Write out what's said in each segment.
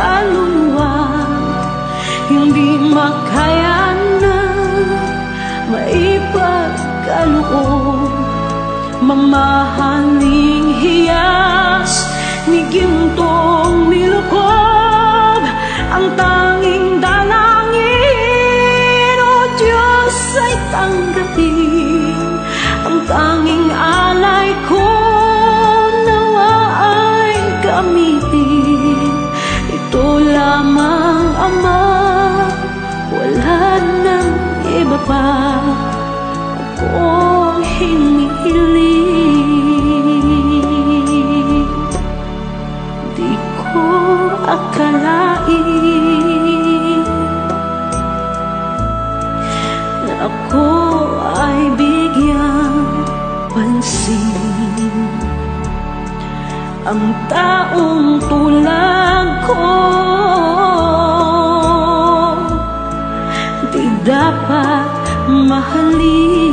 kaluluwa, hindi makaya na maipagkaloob. Mamahaling hiyas ni gintong nilukob, ang tanging dalangin, o Diyos, ay tanggapin. Ang tanging alay ko nawa ay gamitin. Ito lamang, Ama, wala nang iba pa akong hinihiling. Di ko akalain na ako ay bigyang pansin. Ang taong tulad ko di dapat mahalin.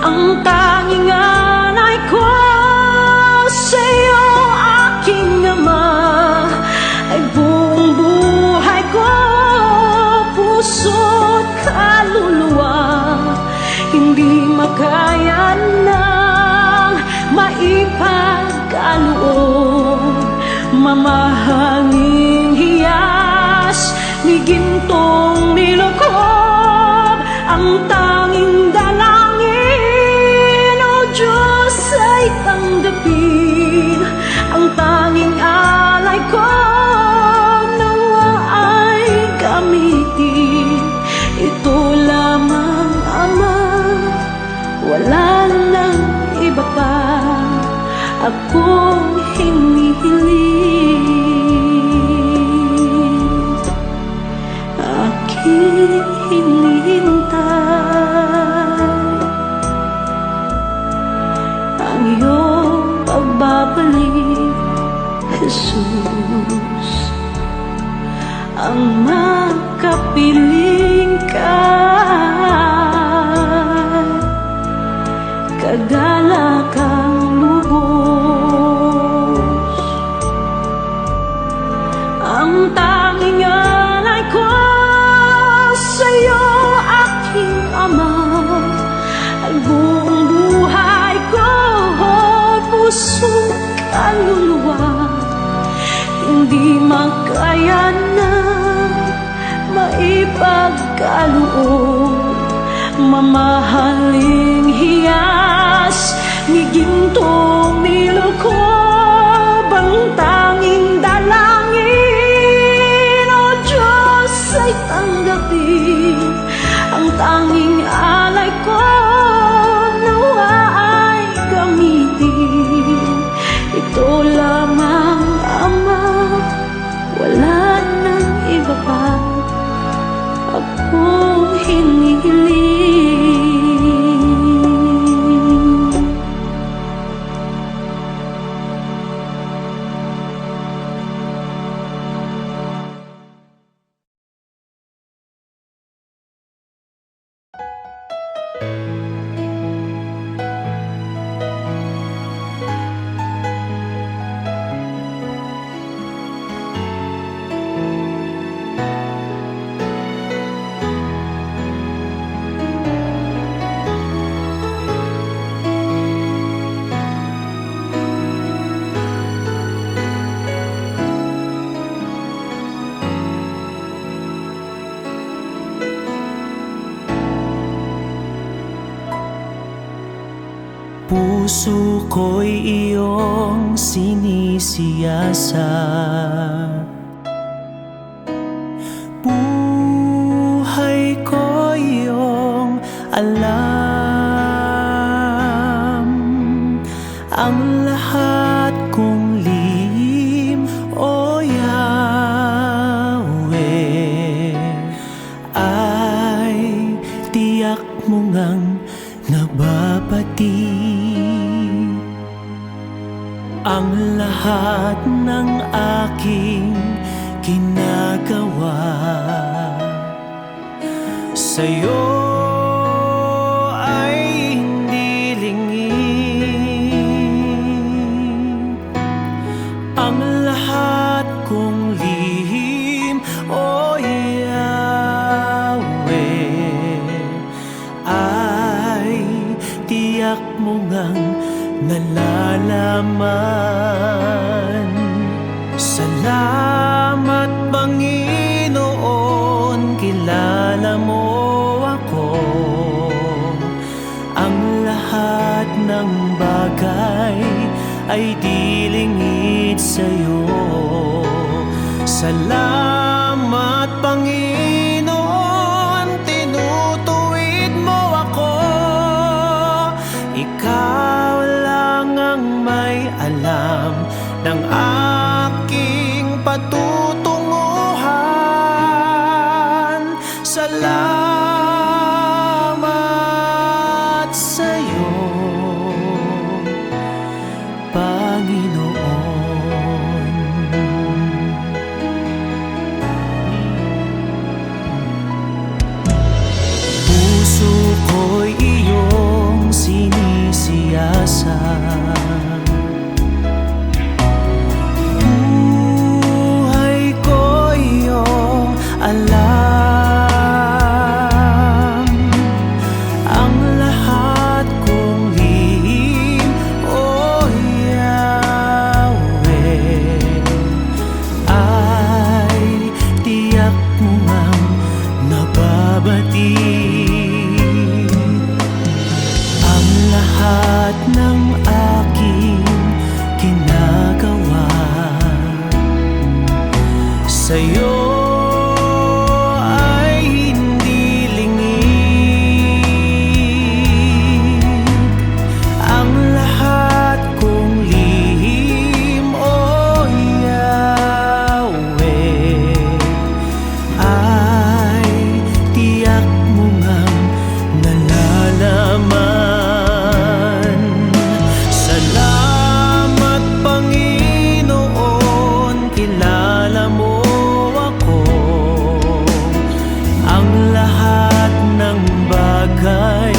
Ang tanging alay ko sa'yo, aking Ama, ay buong buhay ko, puso't kaluluwa. Hindi makaya nang maipagkaloob. Mamahaling hiyas ni gintong nilukob, ang tanging dalangin, o Diyos, ay tanggapin. Ang tanging alay ko nawa ay gamitin. Ito lamang, Ama, wala nang iba pa akong hinihiling. Aking hinihintay ang iyong pagbabalik, Jesus. Ang makapiling ka, kagalakang lubos. Ang tanging alay ko sa'yo, aking Ama, ay buong buhay ko, puso, kaluluwa. Hindi makaya na maipagkaloob. Mamahaling hiyas ni gintong nilukob, ang tanging dalangin, o Diyos, ay tanggapin. Ang tanging alay ko nawa ay gamitin. Ito lamang, Ama, wala nang iba pa akong hinihiling. Puso ko'y iyong sinisiyasat, buhay ko iyong alam. Ang lahat kong lihim, o Yahweh, ay tiyak mo ngang nababati. Ang lahat ng aking ginagawa sa'yo ay hindi lingid. tiyak mo ngang nalalaman. Salamat Panginoon, kilala mo ako. Ang lahat ng bagay ay dilingid sa'yo. Salamat Panginoon, tinutuwid mo ako. Ikaw lang ang may alam ng aking patutunguhan. Salamat sa'yo, Panginoon. Puso ko'y iyong sinisiyasat. Buhay ko iyong alam. Ang lahat kong lihim, O Yahweh, ay tiyak mo ngang nababatid. Ang lahat ng aking ginagawa sa'yo ay hindi lingid. Ang lahat kong lihim, O Yahweh, ay tiyak mo ngang nalalaman. Salamat Panginoon, kilala mo ako. Ang lahat ng bagay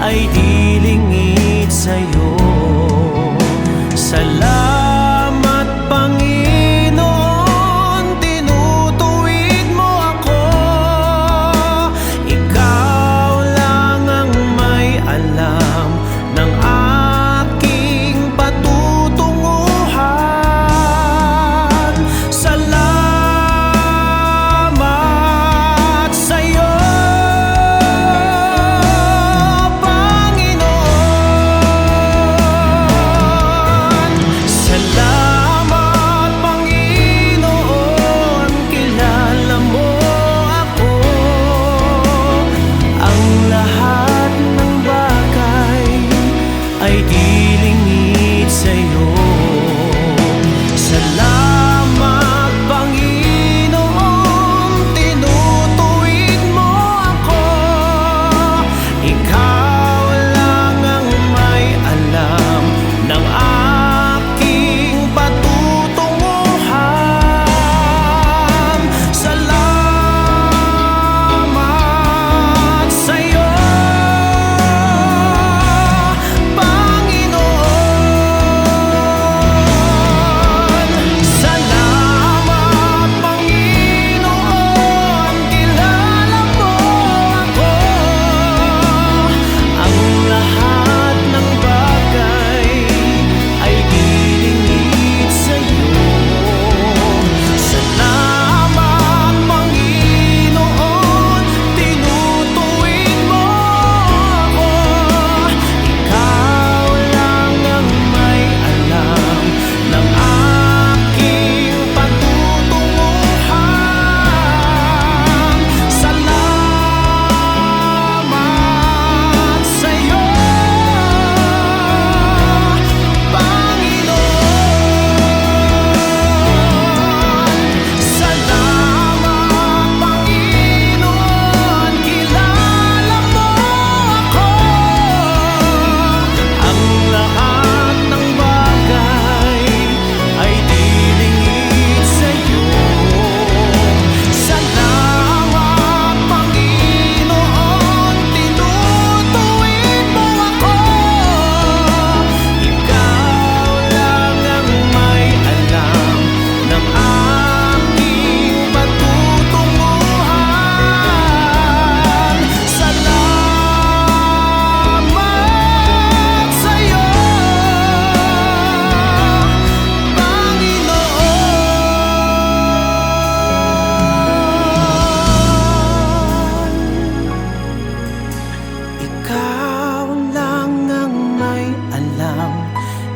ay dilingid sa'yo. Salamat Panginoon, tinutuwid mo ako. Ikaw lang ang may alam ng aking patutunguhan. Salamat sa'yo, Panginoon.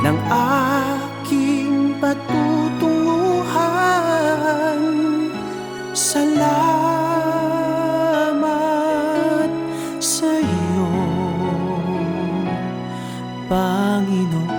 ng aking patutunguhan. Salamat sa iyo, Panginoon.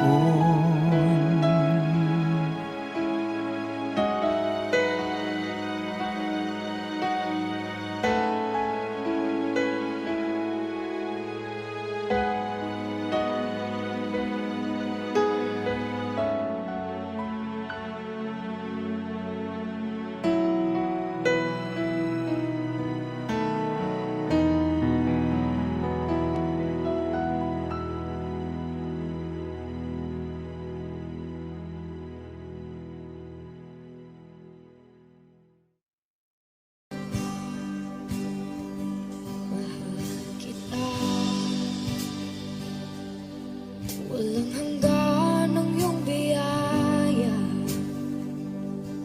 Walang hanggan ang iyong biyaya,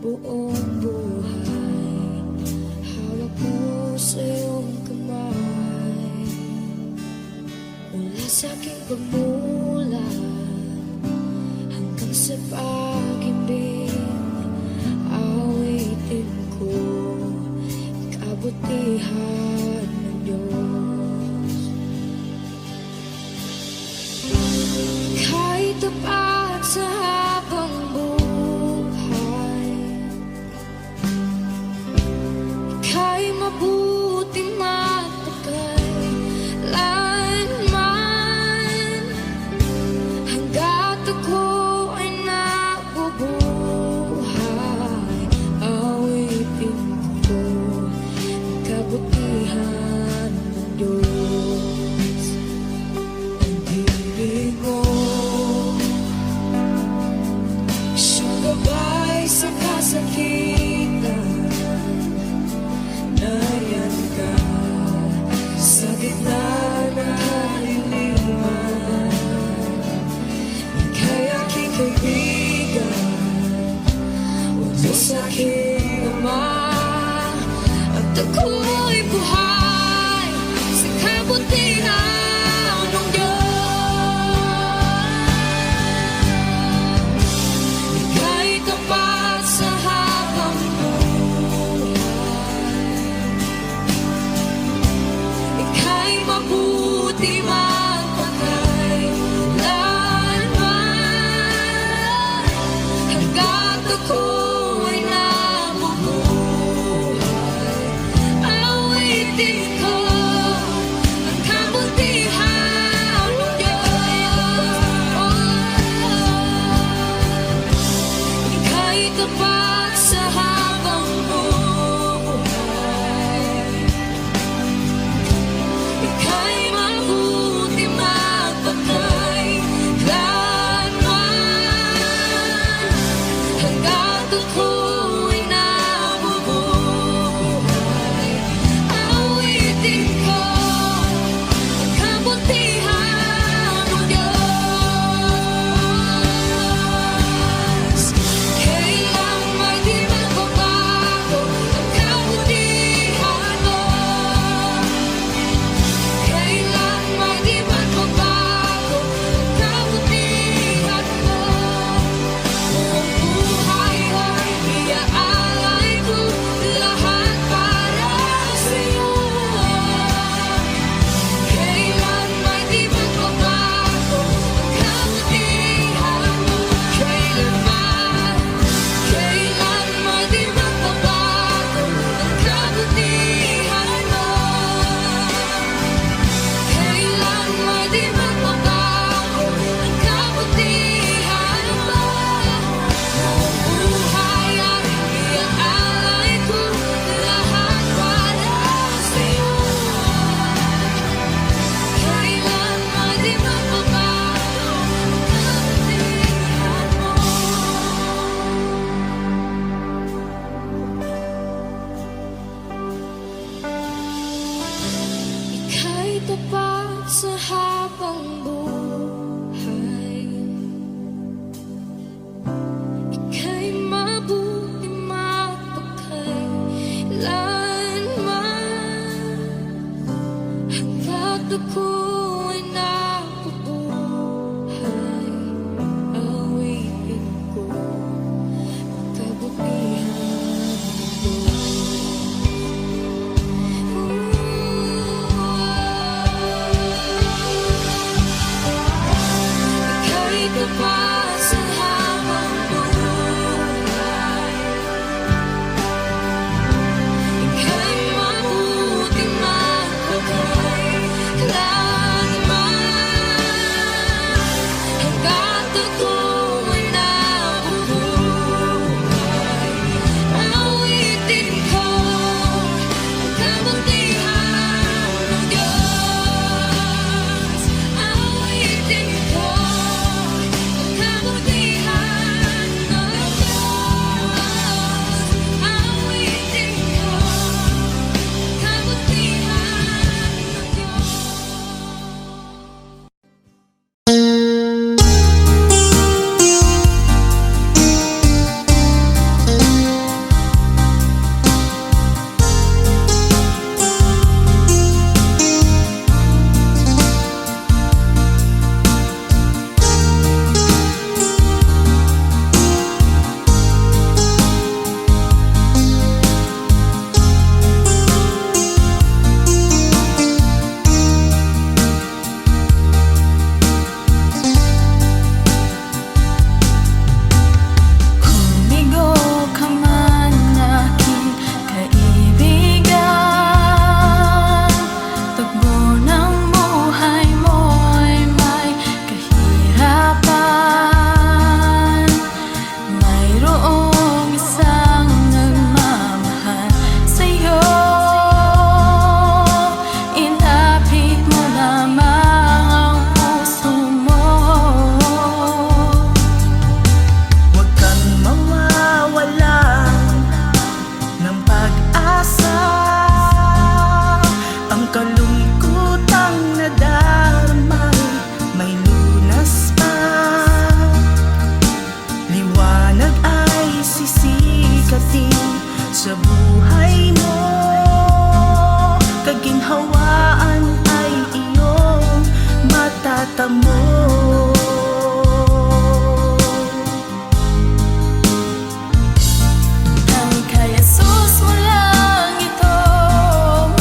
buong buhay hawak mo sa iyong kamay. Mula sa aking pagmulat hanggang sa pag-ibig, awitin ko kabutihan ng Diyos. Kahit tapat sa habang buhay, ika'y mabuti matagay hanggat ako ay nabubuhay. Awitin ko ang kabutihan mata mo. Tanging kay Jesus mo lang ito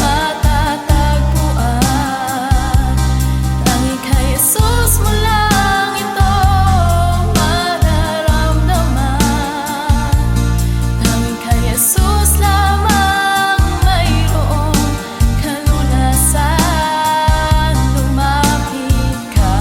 matatagpuan. Tanging kay Jesus mo lang ito mararamdaman. Tanging kay Jesus lamang mayroong kalunasan. Lumapit ka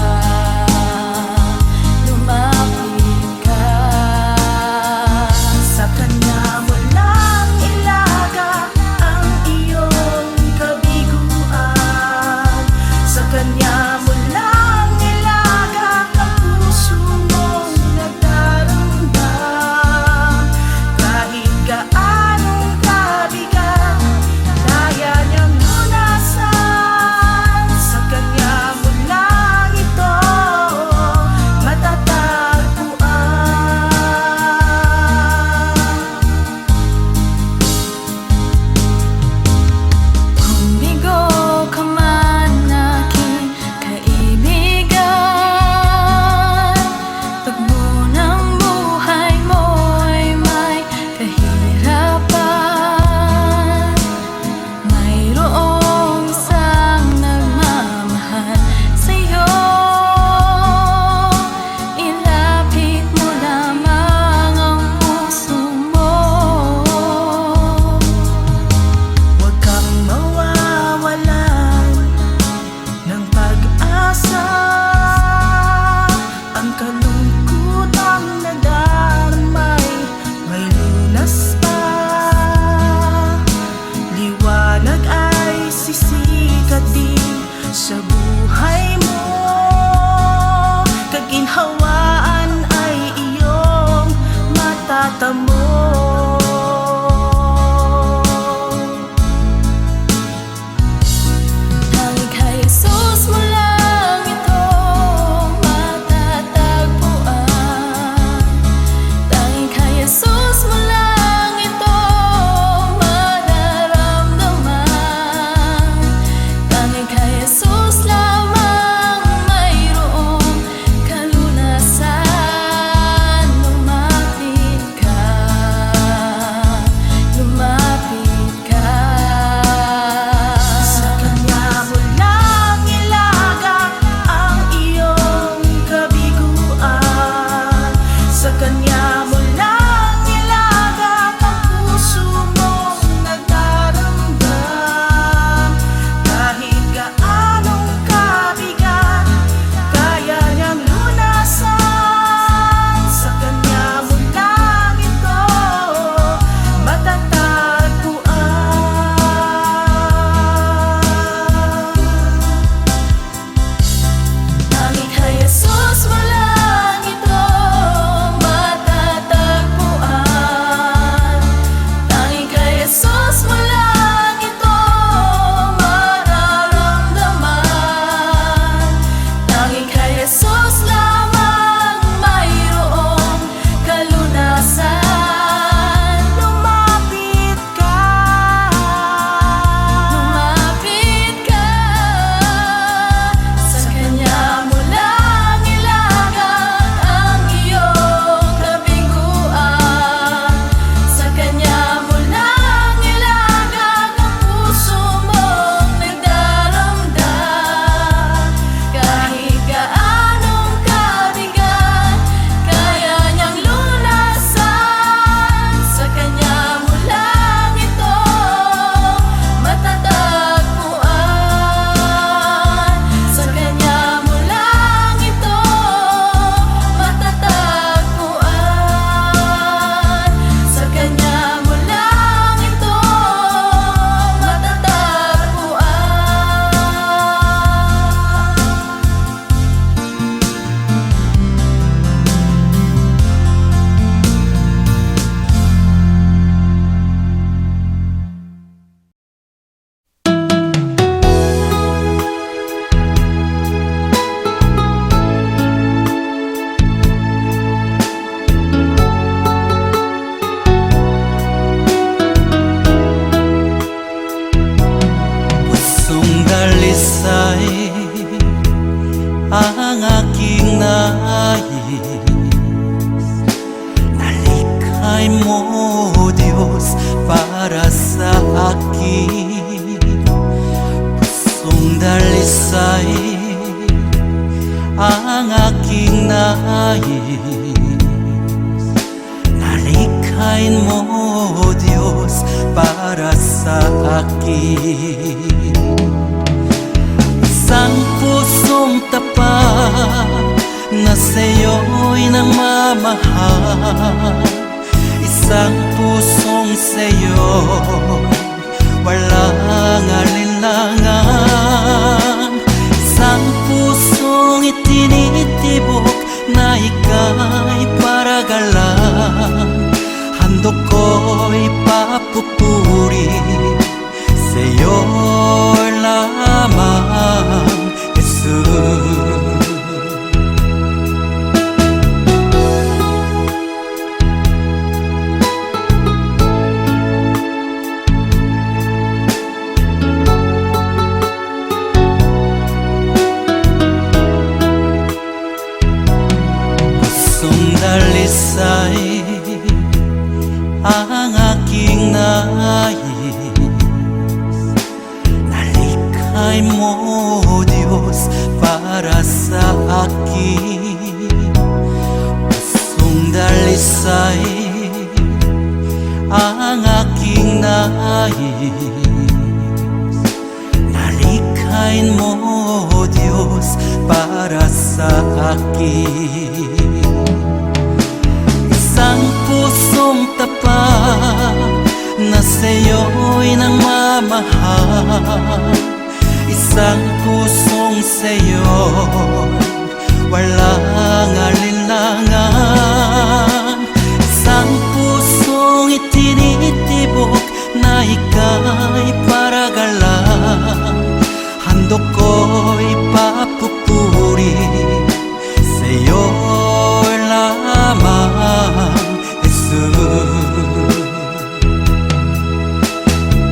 dalisay ang aking nais. Nalikhain mo, Diyos, para sa akin. Isang pusong tapat na sa'yo'y nagmamahal. Isang pusong sa'yo walang alinlangan. Isang pusong itinitibok na ika'y paragalan. Handog ko'y papupuri sa'yo lamang, Jesus. Dalisay ang aking nais. Nalikhain mo, Diyos, para sa akin. Pusong dalisay ang aking nais. Nalikhain mo, Diyos, para sa akin. Isang pusong tapat na sa'yo'y nagmamahal. Isang pusong sa'yo walang alinlangan. Isang pusong itinitibok na ika'y paragalan. Handog ko'y papupuri sa'yo lamang, Jesus.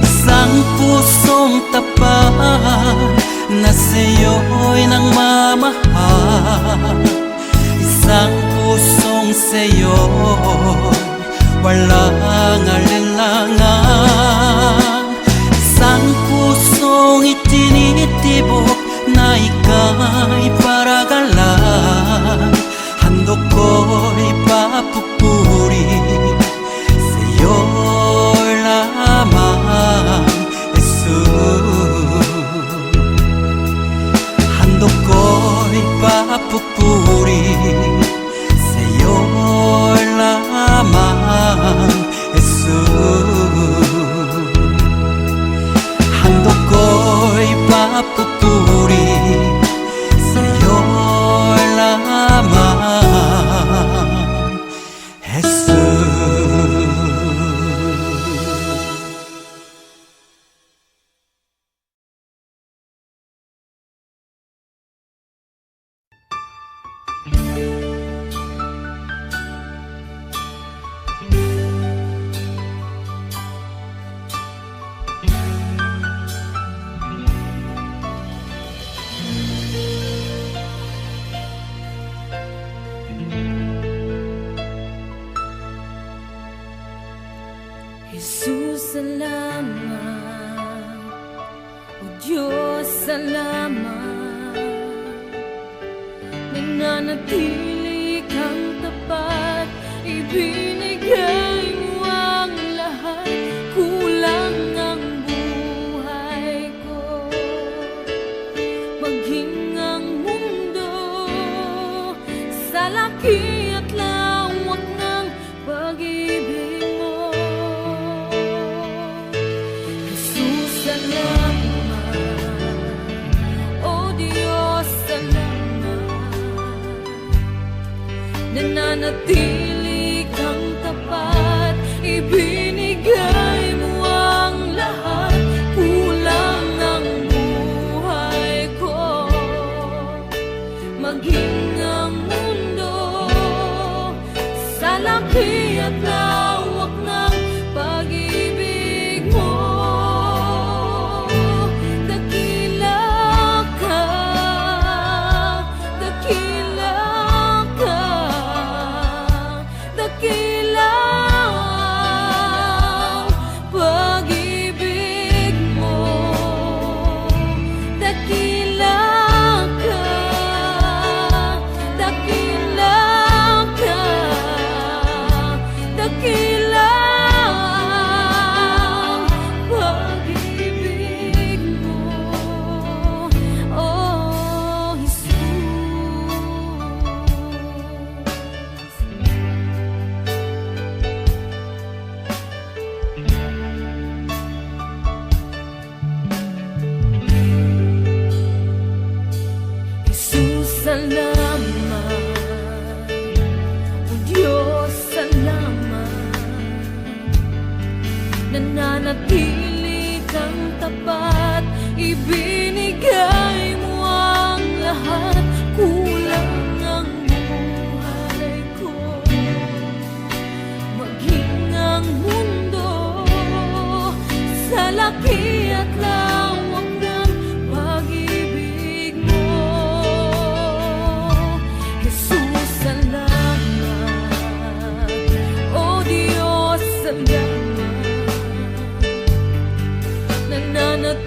Isang pusong tapat na sa'yo'y nagmamahal. Isang pusong sa'yo walang alinlangan. Isang pusong itinitibok na ika'y paragalan. Handog ko'y papupuri sa'yo lamang, Jesus. Handog ko'y papupuri sa'yo lamang, Jesus. Handog ko'y papupuri sa'yo lamang, Jesus. Jesus, salamat. O Diyos, salamat. Nananatili kang tapat. Ibinigay mo ang lahat. Kulang ang buhay ko. Maging ang mundo sa laki at lawak ng pag-ibig mo. Jesus, salamat. O Diyos, salamat. Nananatili kang tapat. Ibinigay mo ang lahat. Kulang ang buhay ko. Maging ang mundo sa laki at lawak ng pag-ibig mo. Dakila ka, dakila ka, dakila ang pag-ibig mo. Dakila salamat. O Diyos, salamat. Nananatili kang tapat, ibinigay mo ang lahat. Kulang ang buhay ko, maging ang mundo sa laki at lawak ng pag-ibig mo. Jesus, salamat. O Diyos, salamat. Nananatili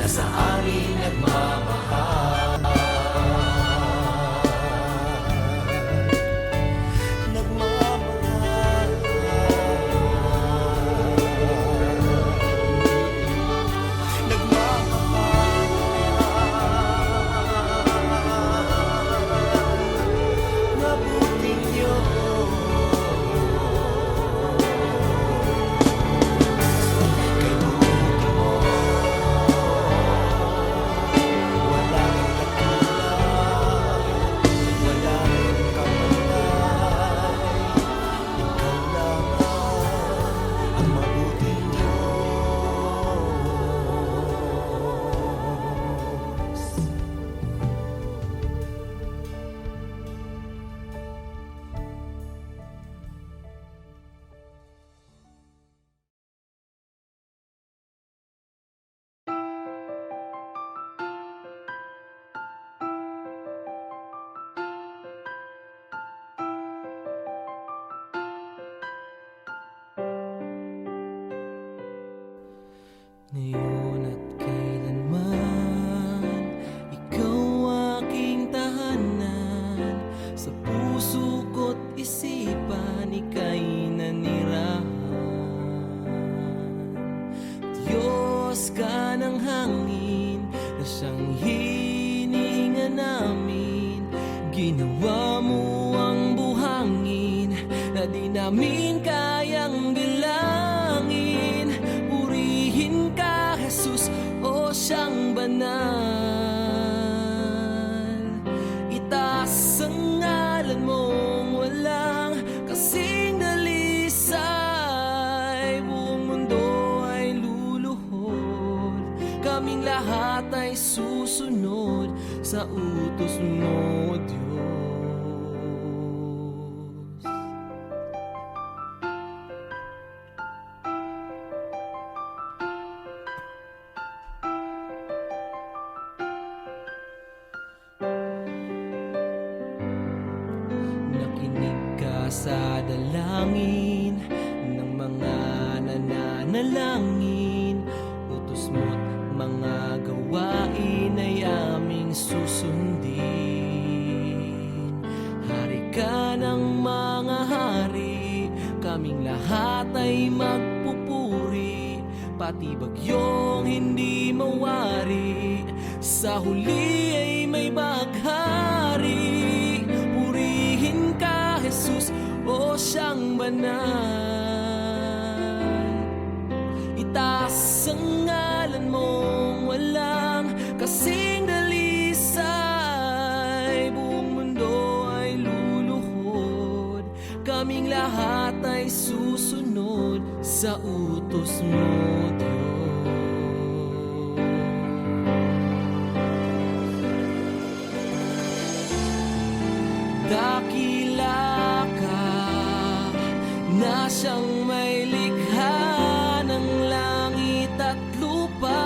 sa amin nagmamahal. Nagmamahal. Mabuting Diyos, kay buti mo, wala kang katulad, wala kang kamatay. Ikaw lamang ang mabuting Diyos. Ngayon at kailanman, ikaw aking tahanan. Sa puso ko't isipan, ika'y nanirahan. Diyos ka ng hangin, na siyang hinihinga namin. Ginawa mo ang buhangin, na di namin kayang bilangin. Purihin ka, Jesus, o siyang banal. Itaas ang ngalan mong walang kasing dalisay. Buong mundo ay luluhod, kaming lahat ay susunod sa utos mo, Diyos. Nakinig ka sa dalangin ng mga nananalangin. Utos mo't mga gawain ay aming susundin. Hari ka ng mga hari, kaming lahat ay magpupuri. Pati bagyong hindi mawari, sa huli ay may baghari. Purihin ka, Jesus, o siyang banal. Itaas ang ngalan mong walang kasing dalisay. Buong mundo ay luluhod, kaming lahat ay susunod sa utos mo, Diyos. Dakila ka na siyang may likha ng langit at lupa.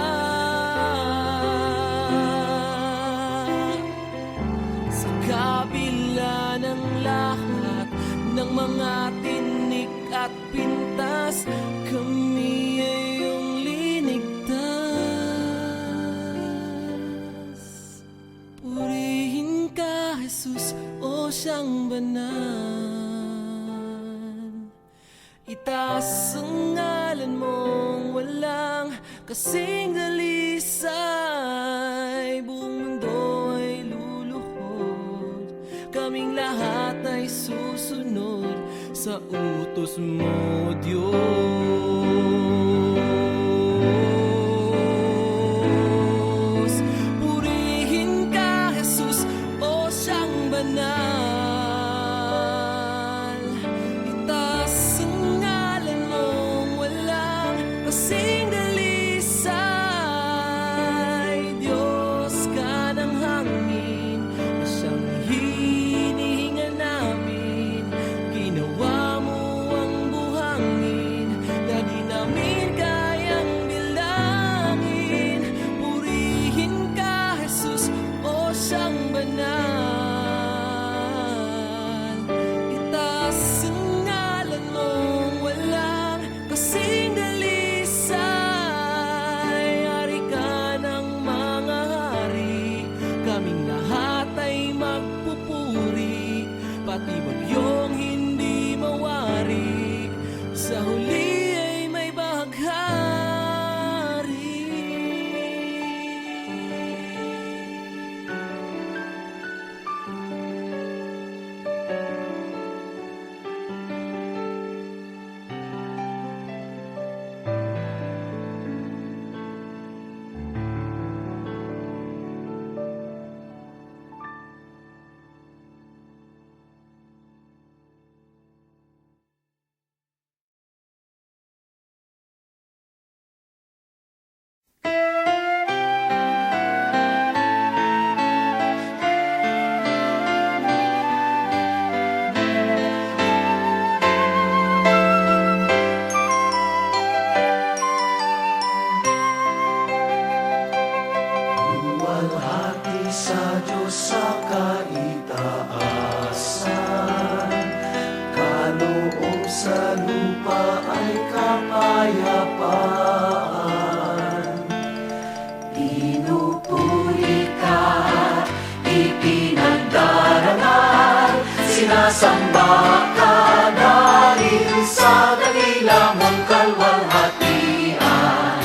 Sa kabila ng lahat ng mga tinik at pintas, kami ay iyong linigtas. Purihin ka, Jesus, o siyang banal. Itaas ang ngalan mong walang kasing dalisay. Buong mundo ay luluhod, kaming lahat ay susunod sa utos mo, Diyos. Purihin ka, Jesus, o siyang banal. Itaas ang ngalan mong walang kasing dalisay. Diyos ka ng hangin, na siyang hinihinga namin. Ginawa mo ang buhangin, na di namin sa Diyos sa kaitaasan, kaloob sa lupa ay kapayapaan. Pinupuri ka, ipinagdarangal, sinasamba ka dahil sa dakila mong kalwalhatian.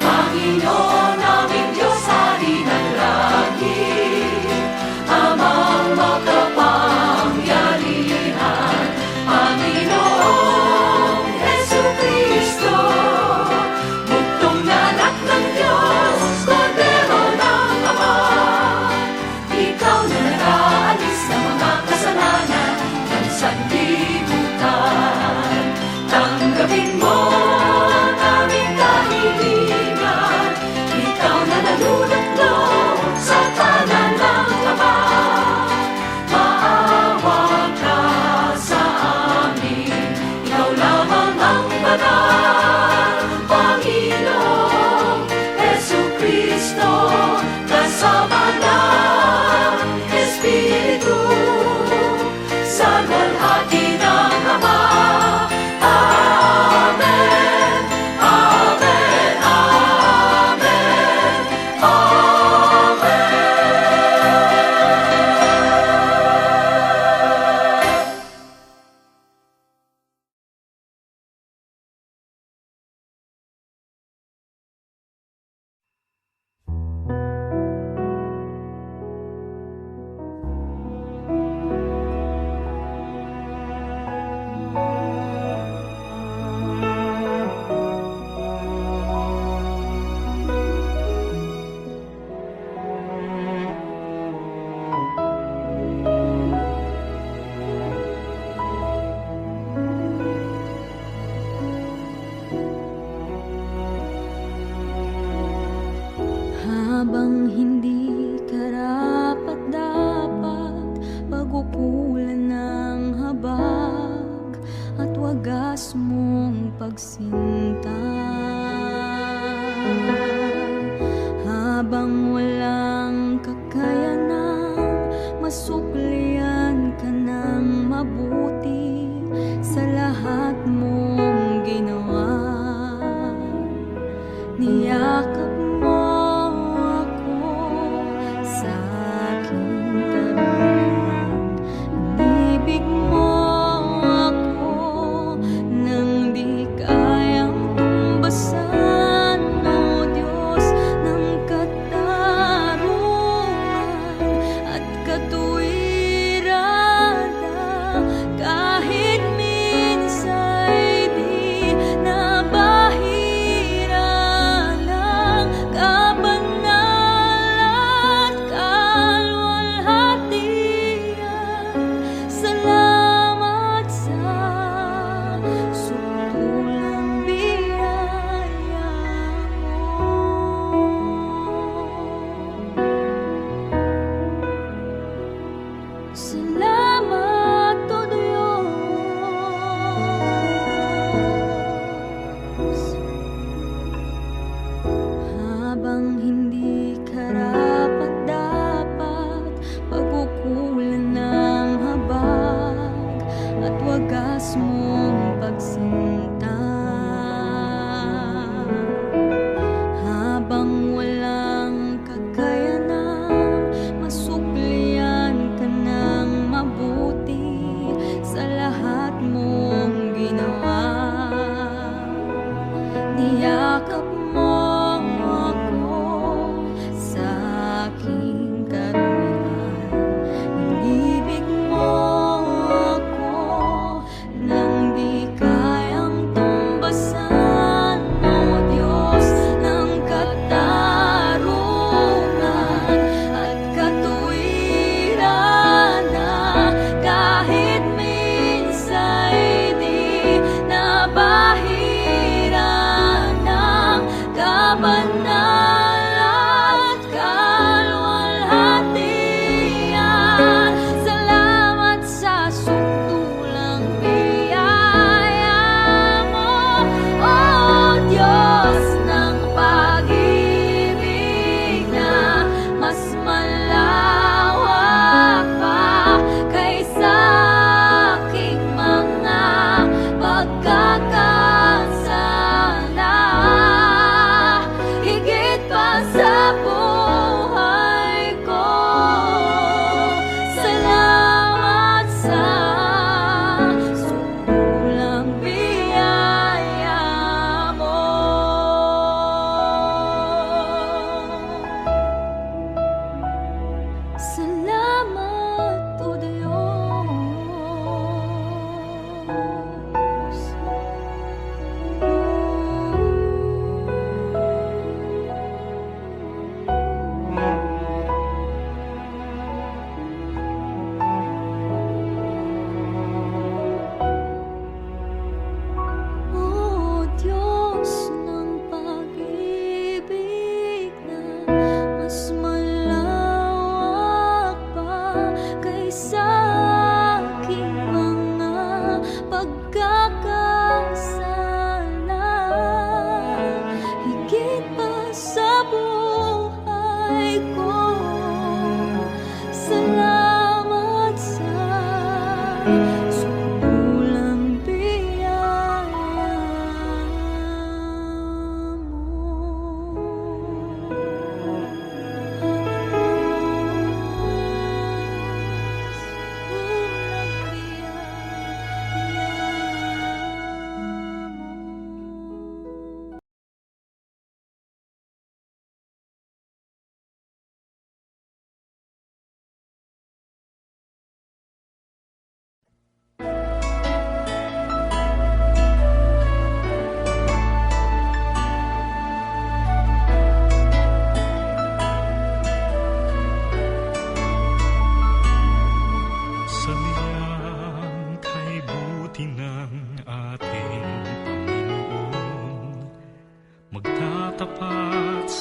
Panginoon naming Diyos, Hari ng langit, Amang makapangyarihan, Panginoong Jesucristo, buktong na anak ng Diyos, Kordero ng Ama. Ikaw na nag-aalis ng mga kasalanan ng sanlibutan. Tanggapin mo ang aming kahilingan, ikaw na nalulugnog sa tanan ng Ama. Maawa ka sa amin, ikaw lamang ang banal, Panginoong Jesucristo, kasama ng Espiritu, sa luwalhati ng Ama. Amen, amen, amen, amen. Habang hindi karapat-dapat, pag-upulan ng habag at wagas mong pagsinta. Habang walang kakayanang masuklian ka ng mabuti sa lahat mong ginawa, niyakap mo ako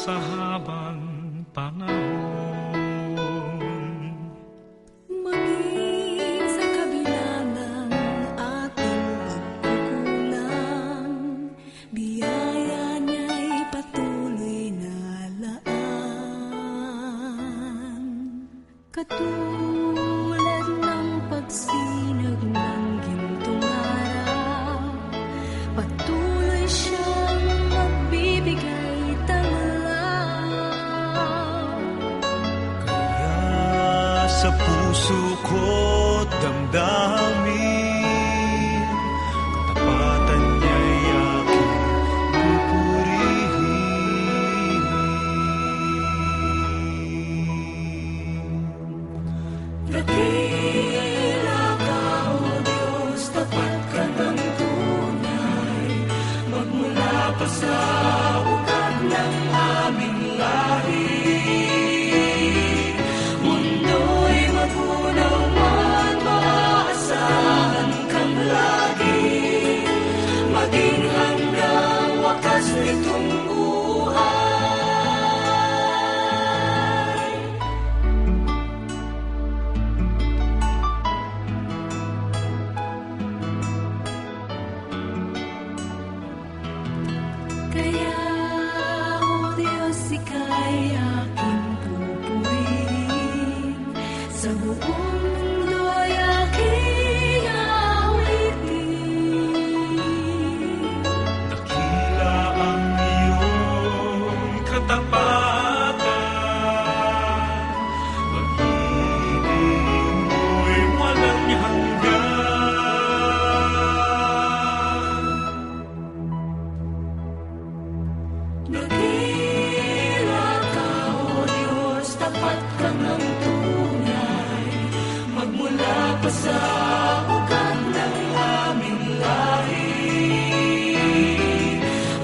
sa habang panahon. Maging sa kabila ng ating pagkukulang, biyaya niya'y patuloy na laan. Katulad ng pagsinag ng gintong araw, patuloy siyang magbibigay tanglaw. Kaya sa puso ko't damdamin, katapatan niya'y aking pupurihin. Dakila ka, O Diyos, tapat ka ng tunay. Magmula pa sa ugat ng aming lahi, mundo'y magunaw man, maaasahan kang lagi, maging hanggang wakas nitong buhay. Kaya, O Diyos, ika'y aking pupurihin, sa buong mundo'y aking awitin. Dakila ang iyong katapatan, pag-ibig mo'y walang hanggan. Dakila ka, O Diyos, tapat ka ng tunay. Magmula pa sa ugat ng aming lahi,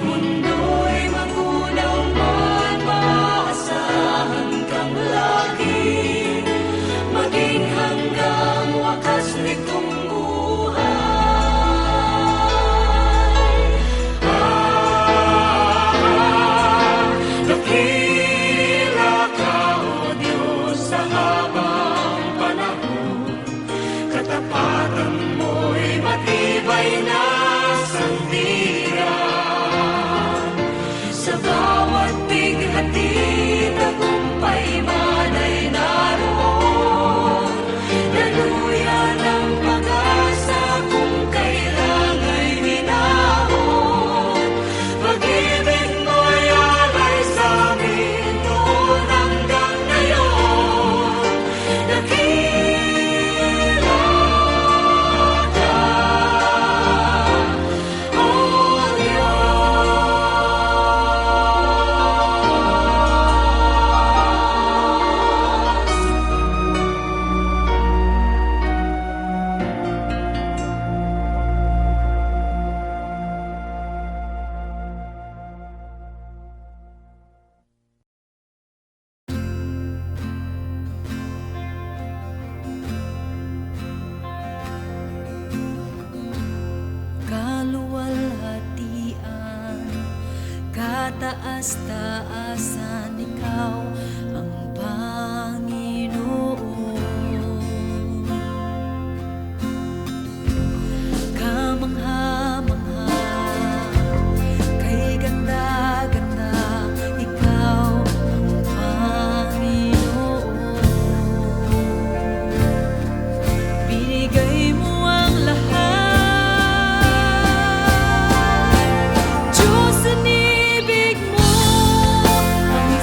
mundo'y magunaw man, maaasahan kang lagi, maging hanggang wakas nitong buhay. Dakila ka, O Diyos, sa habang panahon, katapatan mo'y matibay na sandigan. Sa bawat bighati, tagumpay man ay naroon, daluyan ang pag-asa kung kailang ay minahon. Pag-ibig mo'y alay sa amin noon hanggang ngayon. Dakila ka, O Diyos. Kaluwalhatian, kataas-taasan, ikaw ang Panginoon. Kamangha-mangha, kay ganda-ganda, ikaw ang Panginoon. Binigay mo ang lahat, Diyos, inibig mo ang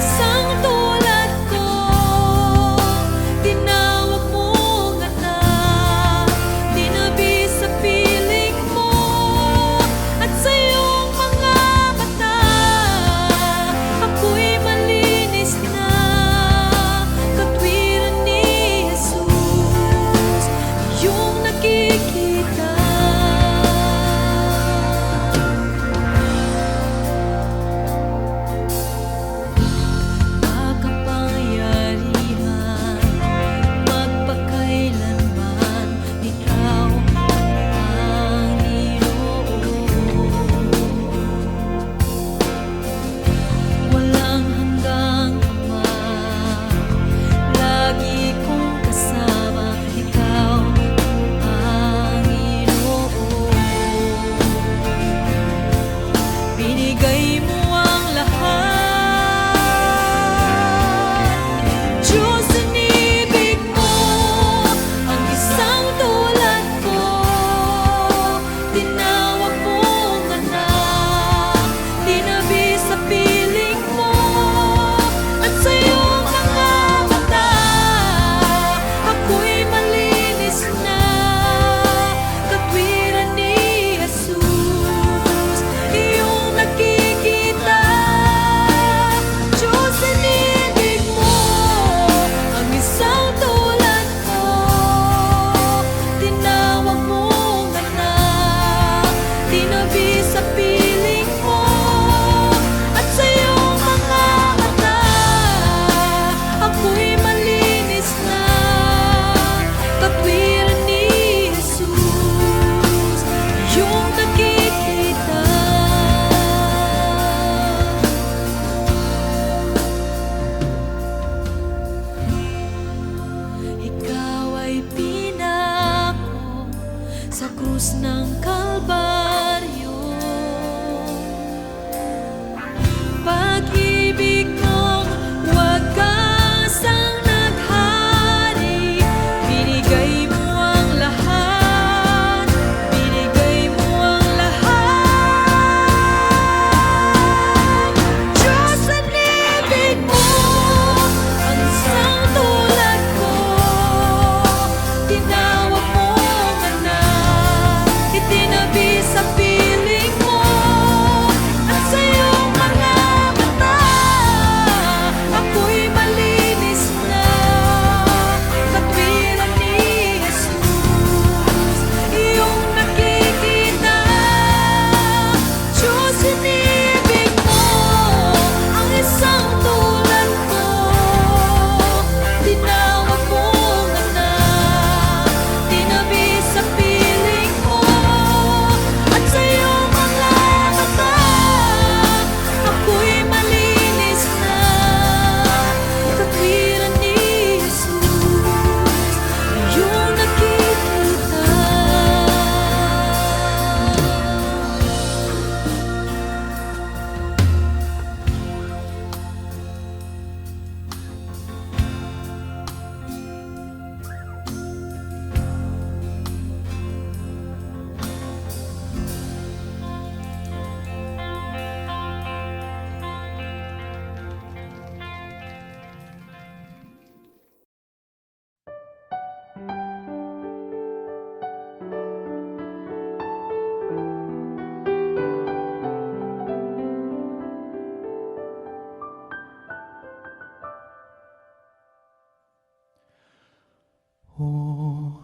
O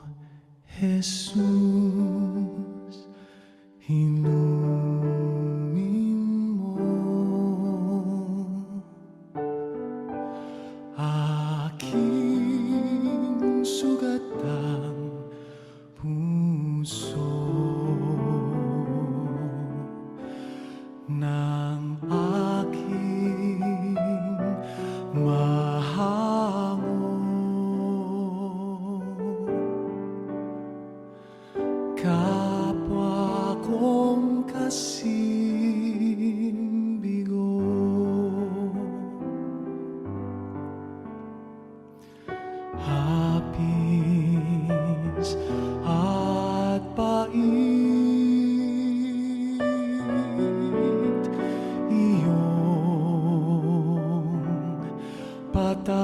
Jesus, inumin mo aking sugatang puso ng aking mahango. Kapwa kong kasing bigo, hapis at pait, iyong patamisin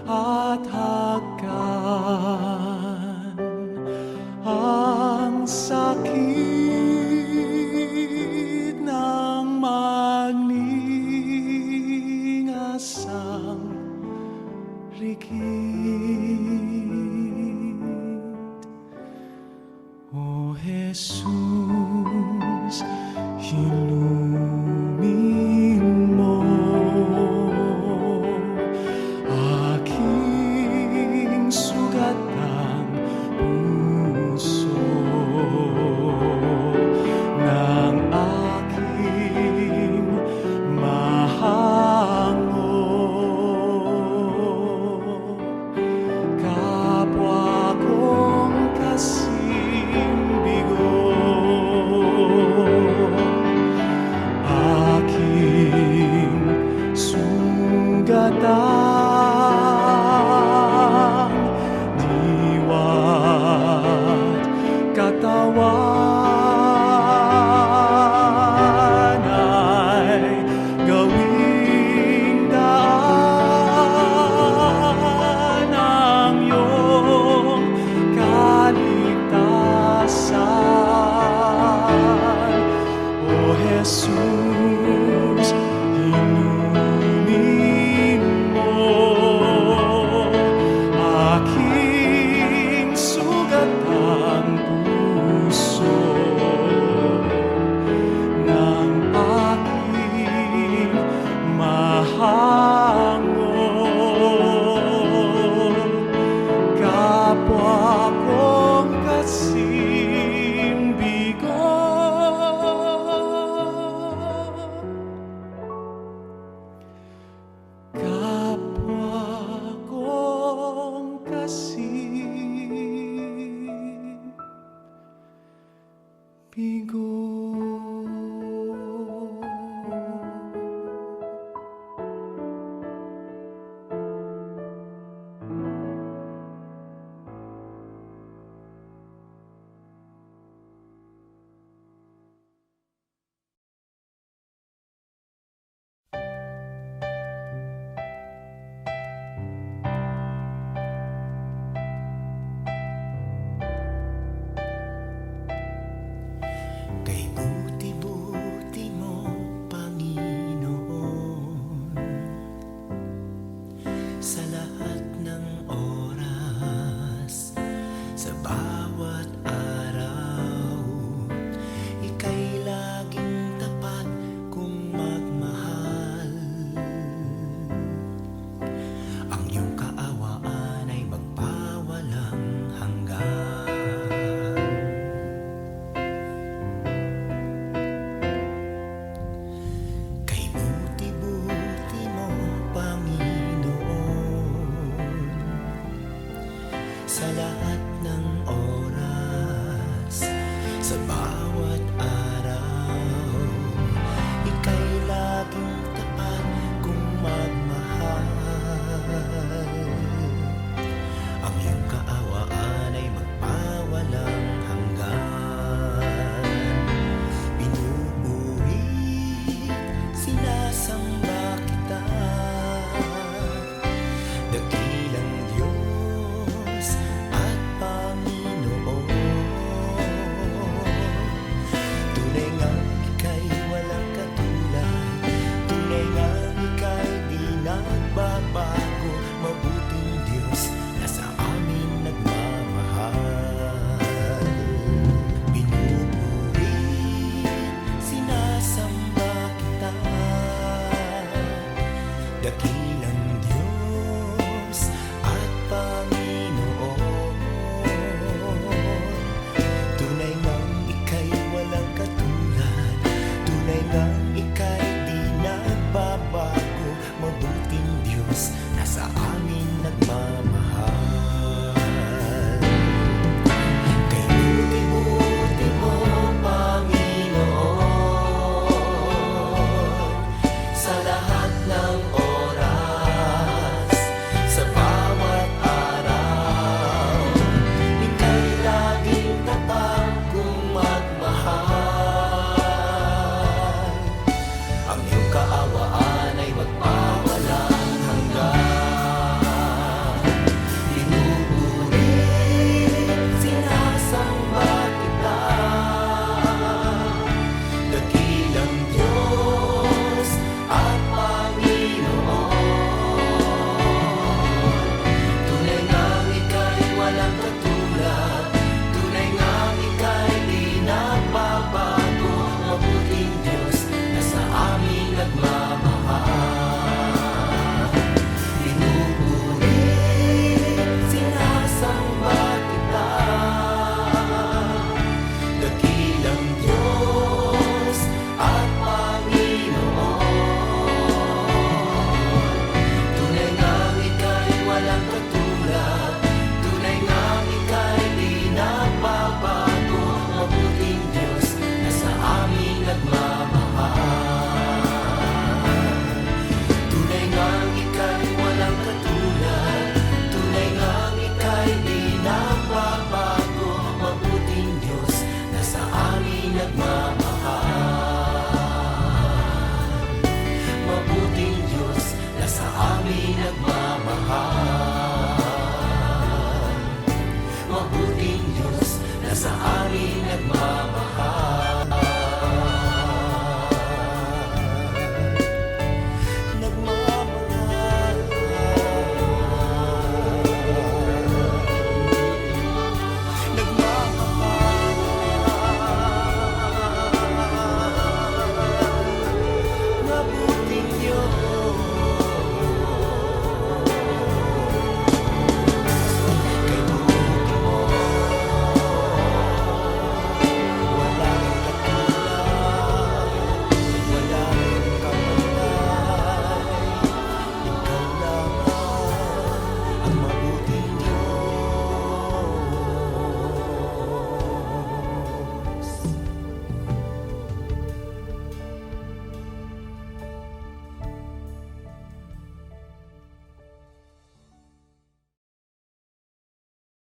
at hagkan ang sakit ng magningasang rikit. O Jesus, inumin mo aking sugatang puso ng aking mahango. Kapwa kong kasing bigo, aking sugatang diwa't katawan ay gawing daan ng iyong kaligtasan. O Jesus, inumin mo aking sugatang puso ng aking mahango. Kapwa kong kasing bigo, kapwa kong kasing bigo. Kay buti-buti mo, Panginoon, sa lahat ng oras, sa bawat araw, ika'y laging tapat kung magmahal. Ang iyong kaawaan ay magpawalang hanggan. Kay buti-buti mo, Panginoon, sa lahat ng oras, sa bawat araw, ika'y laging tapat kung magmahal. Ang iyong kaawaan ay magpawalang hanggan. Pinupuri, sinasamba kita, dakilang Diyos at Panginoon. Tunay nga ika'y walang katulad, tunay nga ika'y di nagbabago, dakilang Diyos at Panginoon. Tunay ngang ika'y walang katulad, tunay ngang ika'y di nagbabago. Mabuting Diyos na sa amin nagmamahal. Kay buti-buti mo, Panginoon, sa lahat ng oras, sa bawat araw, ika'y laging tapat kong magmahal. Ang iyong kaawa